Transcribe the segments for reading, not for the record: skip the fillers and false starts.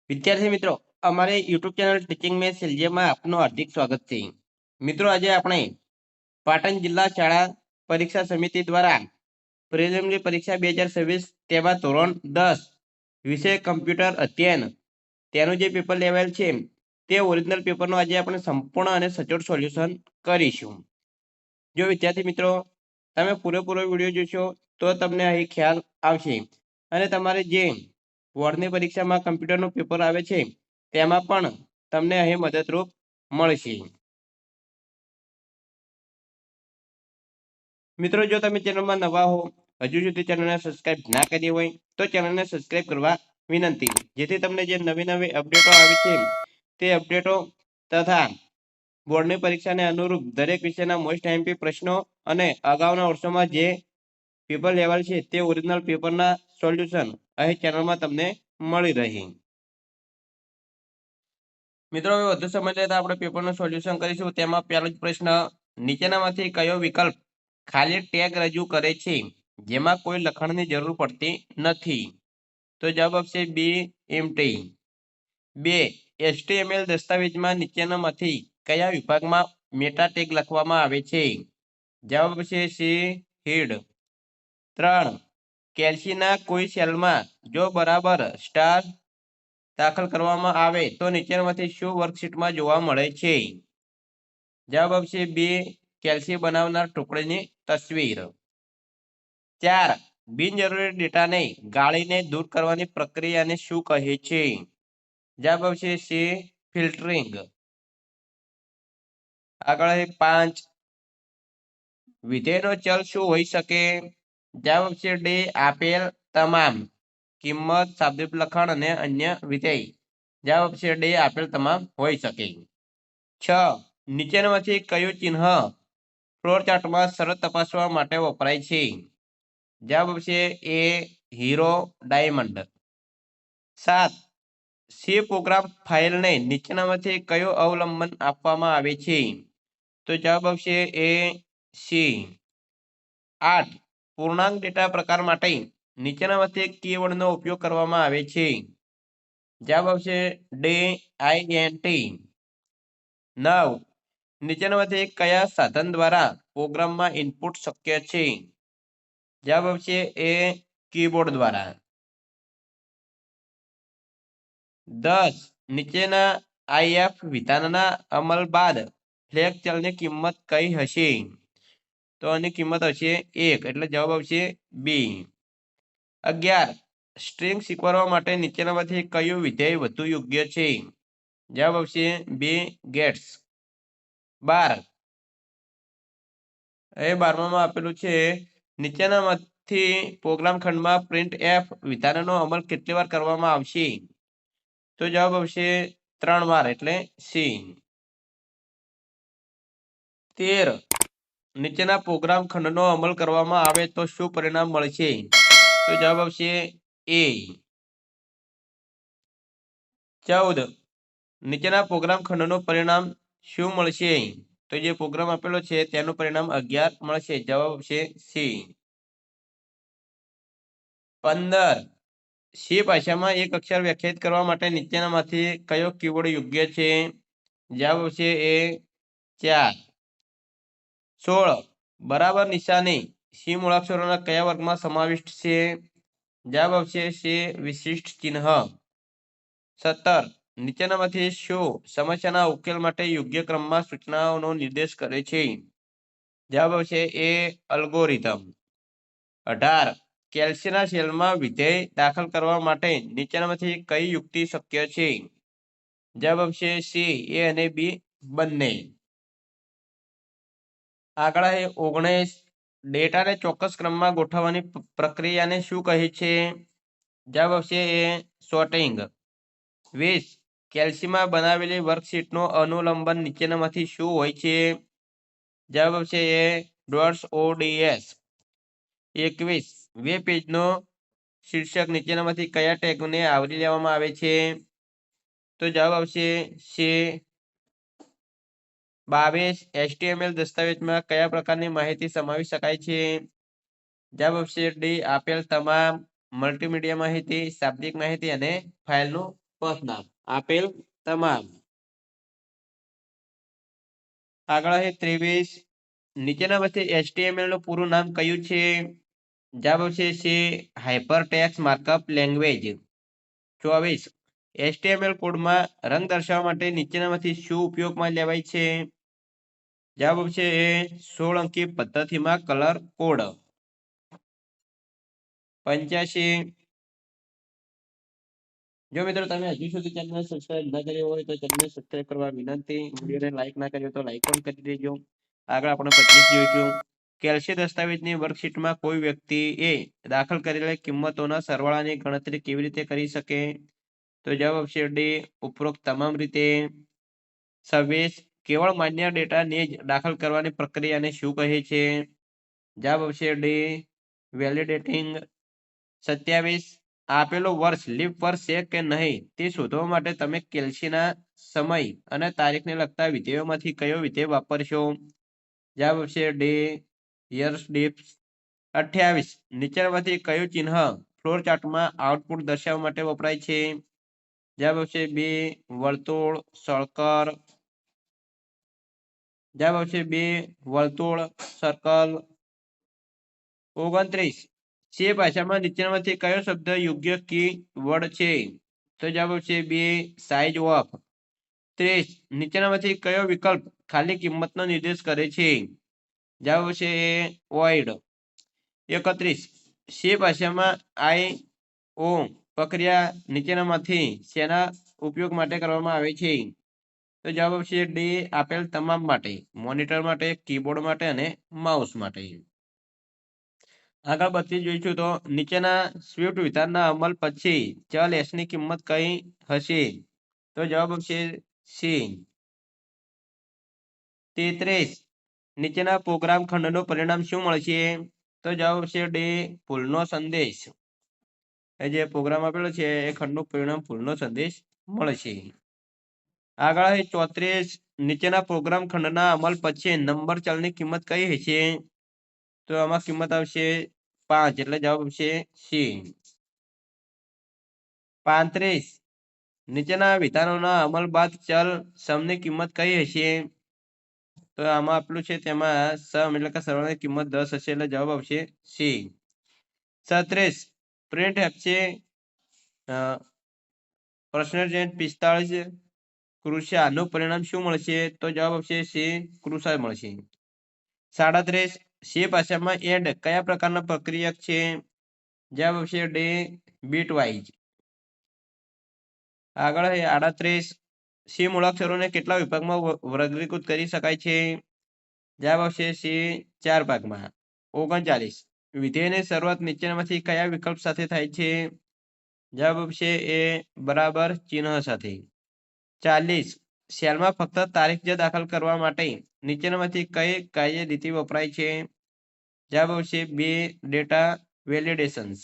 વિદ્યાર્થી મિત્રો, અમારે યુટ્યુબ ચેનલ ટીચિંગ મેં સેલ્જિયમમાં આપનું હાર્દિક સ્વાગત છે. મિત્રો, આજે આપણે પાટણ જિલ્લા શાળા પરીક્ષા સમિતિ દ્વારા પ્રિલિમરી પરીક્ષા 2026 તેમાં ધોરણ 10 વિષય કમ્પ્યુટર અધ્યયન તેનું જે પેપર લેવાયેલ છે તે ઓરિજિનલ પેપરનું આજે આપણે સંપૂર્ણ અને સચોટ સોલ્યુશન કરીશું. જો વિદ્યાર્થી મિત્રો તમે પૂરેપૂરો વિડીયો જોશો તો તમને અહીં ખ્યાલ આવશે અને તમારે જે બોર્ડની પરીક્ષામાં કમ્પ્યુટરનું પેપર આવે છે તેમાં પણ તમને અહીં મદદરૂપ મળશે. મિત્રો, જો તમે ચેનલમાં નવા હો, હજુ સુધી ચેનલને સબસ્ક્રાઇબ ના કરી હોય તો ચેનલને સબસ્ક્રાઇબ કરવા વિનંતી, જેથી તમને જે નવી નવી અપડેટો આવે છે તે અપડેટો તથા બોર્ડની પરીક્ષાને અનુરૂપ દરેક વિષયના મોસ્ટ આઈએમપી પ્રશ્નો અને અગાઉના વર્ષોમાં જે પેપર લેવલ છે તે ઓરિજિનલ પેપરના સોલ્યુશન અહીં ચેનલમાં તમને મળી રહે. મિત્રો, હવે વધુ સમય લેતા આપણે પેપરનું સોલ્યુશન કરીશું. તેમાં પહેલો જ પ્રશ્ન, નીચેનામાંથી કયો વિકલ્પ ખાલી ટેગ રજૂ કરે છે જેમાં કોઈ લખાણની જરૂર પડતી નથી? તો જવાબ આવશે બી એમટી. 2. HTML દસ્તાવેજમાં નીચેનામાંથી કયા વિભાગમાં મેટા ટેગ લખવામાં આવે છે? જવાબ આવશે સી હેડ. 3. કેલ્સીના કોઈ સેલમાં જો બરાબર સ્ટાર દાખલ કરવામાં આવે તો નીચેનામાંથી શું વર્કશીટમાં જોવા મળે છે? જવાબ આવશે બી કેલ્સી બનાવનાર ટુકડીની તસવીર. 4. બિનજરૂરી ડેટાને ગાળીને દૂર કરવાની પ્રક્રિયાને શું કહે છે? જવાબ આવશે સી ફિલ્ટરિંગ. આગળ 5. વિધેયનો ચલ શું હોઈ શકે? જવાબ આવશે ડી આપેલ તમામ કિંમત, શાબ્દિક લખાણ અને અન્ય વિધેય. જવાબ આવશે ડી આપેલ તમામ હોઈ શકે. 6. નીચેનામાંથી કયું ચિહ્ન ફ્લોર ચાર્ટમાં શરત તપાસવા માટે વપરાય છે? જવાબ આવશે એ હીરો ડાયમંડ. 7. સી પ્રોગ્રામ ફાઇલને નીચેનામાંથી કયું અવલંબન આપવામાં આવે છે? તો જવાબ આવશે એ સી. 8. પૂર્ણાંક ડેટા પ્રકાર માટે નીચેનામાંથી કીવર્ડનો ઉપયોગ કરવામાં આવે છે? જવાબ આવશે ડી આઈએનટી. 9. નીચેનામાંથી કયા સાધન દ્વારા પ્રોગ્રામમાં ઇનપુટ શક્ય છે? જવાબ આવશે એ કીબોર્ડ દ્વારા. 10. નીચેના આઈએફ વિધાનના અમલ બાદ ફ્લેગ ચલની કિંમત કઈ હશે? તો આની કિંમત હશે 1, એટલે જવાબ આવશે બી. 11. સ્ટ્રિંગ સ્વીકારવા માટે નીચેનામાંથી કયું વિધેય વધુ યોગ્ય છે? જવાબ આવશે બી ગેટ્સ. 12. એ 12માં આપેલું છે, નીચેનામાંથી પ્રોગ્રામ ખંડમાં પ્રિન્ટ એફ વિધાનનો અમલ કેટલી વાર કરવામાં આવશે? તો જવાબ આવશે 3 વાર, એટલે સી. 13. નીચેના પ્રોગ્રામ ખંડનો અમલ કરવામાં આવે તો શું પરિણામ મળશે? તો જવાબ આવશે એ. 14. નીચેના પ્રોગ્રામ ખંડનું પરિણામ શું મળશે? તો જે પ્રોગ્રામ આપેલો છે તેનું પરિણામ 11 મળશે. જવાબ આવશે સી. 15. સી ભાષામાં એક અક્ષર વ્યાખ્યાયિત કરવા માટે નીચેનામાંથી કયો કીવર્ડ યોગ્ય છે? જવાબ આવશે એ 4. 16. બરાબર નિશાની સી મૂળાક્ષરોના કયા વર્ગમાં સમાવિષ્ટ છે? જવાબ આવશે સી વિશિષ્ટ ચિહ્ન. 17. નીચેનામાંથી શું સમસ્યાના ઉકેલ માટે યોગ્ય ક્રમમાં સૂચનાઓનો નિર્દેશ કરે છે? જવાબ આવશે એ અલ્ગોરિધમ. 18. કેલ્સીના સેલમાં વિધેય દાખલ કરવા માટે નીચેનામાંથી કઈ યુક્તિ શક્ય છે? જવાબ આવશે સી એ અને બી બંને. આગળ 19. ડેટાને ચોક્કસ ક્રમમાં ગોઠવવાની પ્રક્રિયાને શું કહે છે? જવાબ આવશે એ સોર્ટિંગ. 20. કેલ્સીમાં બનાવેલી વર્કશીટનું અનુલંબન નીચેનામાંથી શું હોય છે? જવાબ આવશે એ ડોટ્સ ઓડીએસ. 21. વેબ પેજનો શીર્ષક નીચેનામાંથી કયા ટેગને આવરી લેવામાં આવે છે? તો જવાબ આવશે સી. 22. HTML દસ્તાવેજમાં કયા પ્રકારની માહિતી સમાવી શકાય છે? જવાબ આવશે ડી આપેલ તમામ મલ્ટીમીડિયા માહિતી, શાબ્દિક માહિતી અને ફાઇલનું પદનામ આપેલ તમામ. આગળ છે 23. નીચેનામાંથી HTML નું પૂરું નામ કયું છે? જવાબ આવશે છે હાઇપરટેક્સ્ટ માર્કઅપ લેંગ્વેજ. 24. HTML કોડમાં રંગ દર્શાવવા માટે નીચેનામાંથી શું ઉપયોગમાં લેવાય છે? જવાબ આવશે 16 અંકી પદ્ધતિમાં કલર કોડ. 85. જો મિત્રો તમે હજુ સુધી ચેનલ સબસ્ક્રાઇબ ના કર્યો હોય તો ચેનલ સબસ્ક્રાઇબ કરવા વિનંતી. વિડીયોને લાઈક ના કર્યો તો લાઈક પણ કરી દેજો. આગળ આપણે 25 જોઈશું. કેલ્સી દસ્તાવેજની વર્કશીટમાં કોઈ વ્યક્તિએ દાખલ કરેલી કિંમતોના સરવાળાની ગણતરી કેવી રીતે કરી શકે? તો જવાબ આવશે ડી ઉપરોક્ત તમામ રીતે. 26. કેવળ માન્ય ડેટાને જ દાખલ કરવાની પ્રક્રિયાને શું કહે છે? જવાબ આવશે ડી વેલિડેટિંગ. 27. આપેલો વર્ષ લીપ વર્ષ છે કે નહીં તે શોધવા માટે તમે કેલ્સીના સમય અને તારીખને લગતા વિધેયોમાંથી કયો વિધેય વાપરશો? જવાબ આવશે ડી યર્સ ડીપ્સ. 28. નીચેનામાંથી કયું ચિહ્ન ફ્લોર ચાર્ટમાં આઉટપુટ દર્શાવવા માટે વપરાય છે? જવાબ આવશે બી વર્તુળ સર્કલ. જવાબ આવશે બી વર્તુળ સર્કલ. 29. C ભાષામાં નીચેનામાંથી કયો શબ્દ યોગ્ય કી વર્ડ છે? તો જવાબ આવશે બી સાઇઝ ઓફ. 30. નીચેનામાંથી કયો વિકલ્પ ખાલી કિંમતનો નિર્દેશ કરે છે? જવાબ આવશે વોઇડ. 31. C ભાષામાં IO પ્રક્રિયા નીચેનામાંથી શેના ઉપયોગ માટે કરવામાં આવે છે? તો જવાબ આવશે ડી આપેલ તમામ માટે. મોનિટર માટે, કીબોર્ડ માટે અને માઉસ માટે. આગળ 32 જોઈશું તો નીચેના સ્વિફ્ટ વિધાનના અમલ પછી ચલ S ની કિંમત કઈ હશે? તો જવાબ આવશે સી. 33. નીચેના પ્રોગ્રામ ખંડનું પરિણામ શું મળશે? તો જવાબ આવશે ડી ભૂલનો સંદેશ. એ જે પ્રોગ્રામ આપેલો છે એ ખંડનું પરિણામ ભૂલનો સંદેશ મળશે. આગળ 34. નીચેના પ્રોગ્રામ ખંડના અમલ પછી નંબર ચલની કિંમત કઈ હશે? તો આમાં કિંમત આવશે 5 એટલે જવાબ આવશે સી. 35. નીચેના વિધાનોના અમલ બાદ ચલ સમની કિંમત કઈ હશે? તો આમાં આપેલું છે તેમાં સમ એટલે કે સરવાળાની કિંમત 10 હશે એટલે જવાબ આવશે સી. 36. પ્રિન્ટ આપશે %45 કૃષિનું પરિણામ શું મળશે? તો જવાબ આવશે સી કૃષા મળશે. 37. સી ભાષામાં એન્ડ કયા પ્રકારના પ્રક્રિયક છે? જવાબ આવશે ડી બીટ વાઇઝ. આગળ 38. સી મૂળાક્ષરોને કેટલા વિભાગમાં વર્ગીકૃત કરી શકાય છે? જવાબ આવશે સી 4 ભાગમાં. 39. વિધેયની શરૂઆત નીચેનામાંથી કયા વિકલ્પ સાથે થાય છે? જવાબ આવશે એ બરાબર ચિહ્ન સાથે. 40. સેલમાં ફક્ત તારીખ જ દાખલ કરવા માટે નીચેનામાંથી કઈ કાર્યરીતિ વપરાય છે? જવાબ આવશે બે ડેટા વેલિડેશન્સ.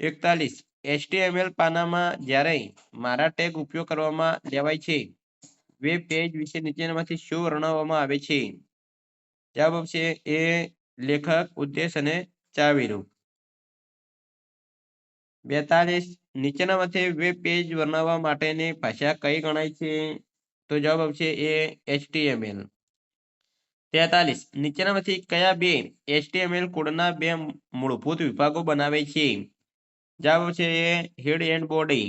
41. HTML પાનામાં જ્યારે મારા ટેગ ઉપયોગ કરવામાં લેવાય છે વેબ પેજ વિશે નીચેનામાંથી શું વર્ણવવામાં આવે છે? જવાબ આવશે એ લેખક ઉદ્દેશ અને ચાવીરૂપ. 42. નીચેનામાંથી વેબ પેજ વર્ણવવા માટેની ભાષા કઈ ગણાય છે? તો જવાબ આવશે એ HTML. 43. નીચેનામાંથી કયા બે HTML કોડના બે મૂળભૂત વિભાગો બનાવે છે? જવાબ આવશે એ હેડ એન્ડ બોડી.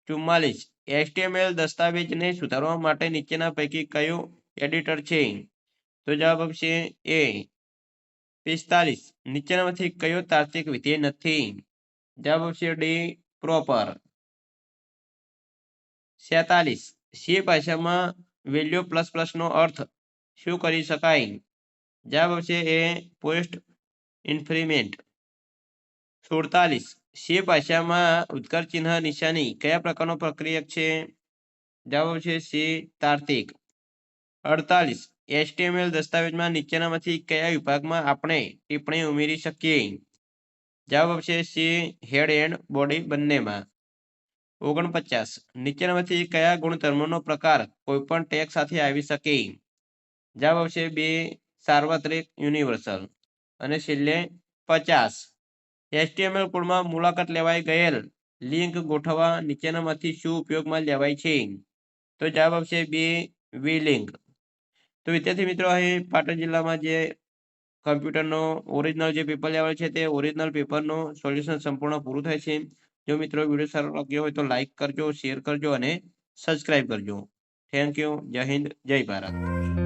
44. HTML દસ્તાવેજને સુધારવા માટે નીચેના પૈકી કયું એડિટર છે? તો જવાબ આવશે એ. 45. નીચેનામાંથી કયો તાર્કિક વિધેય નથી? જવાબ આવશે ડી પ્રોપર. 46. સી ભાષામાં વેલ્યુ ++ નો અર્થ શું કરી શકાય? જવાબ આવશે એ પોસ્ટ ઇન્ક્રીમેન્ટ. 47. સી ભાષામાં ઉદ્ગાર ચિહ્ન નિશાની કયા પ્રકારનો પ્રક્રિયક છે? જવાબ આવશે સી તાર્કિક. 48. HTML દસ્તાવેજમાં નીચેનામાંથી કયા વિભાગમાં આપણે ટિપ્પણી ઉમેરી શકીએ? જવાબ આવશે સી હેડ એન્ડ બોડી બંનેમાં. 49. નીચેનામાંથી કયા ગુણધર્મનો પ્રકાર કોઈપણ ટેગ સાથે આવી શકે? જવાબ આવશે બે સાર્વત્રિક યુનિવર્સલ. અને છેલ્લે 50. HTML કોડમાં મુલાકાત લેવાઈ ગયેલ લિંક ગોઠવવા નીચેનામાંથી શું ઉપયોગમાં લેવાય છે? તો જવાબ આવશે બે વી લિંક. તો વિદ્યાર્થી મિત્રો, અહીં પાટણ જિલ્લામાં જે કમ્પ્યુટરનો ઓરિજિનલ જે પેપર લેવાય છે તે ઓરિજિનલ પેપરનું સોલ્યુશન સંપૂર્ણ પૂરું થાય છે. જો મિત્રો વિડીયો સારો લાગ્યો હોય તો લાઈક કરજો, શેર કરજો અને સબસ્ક્રાઈબ કરજો. Thank you. જય હિન્દ, જય ભારત.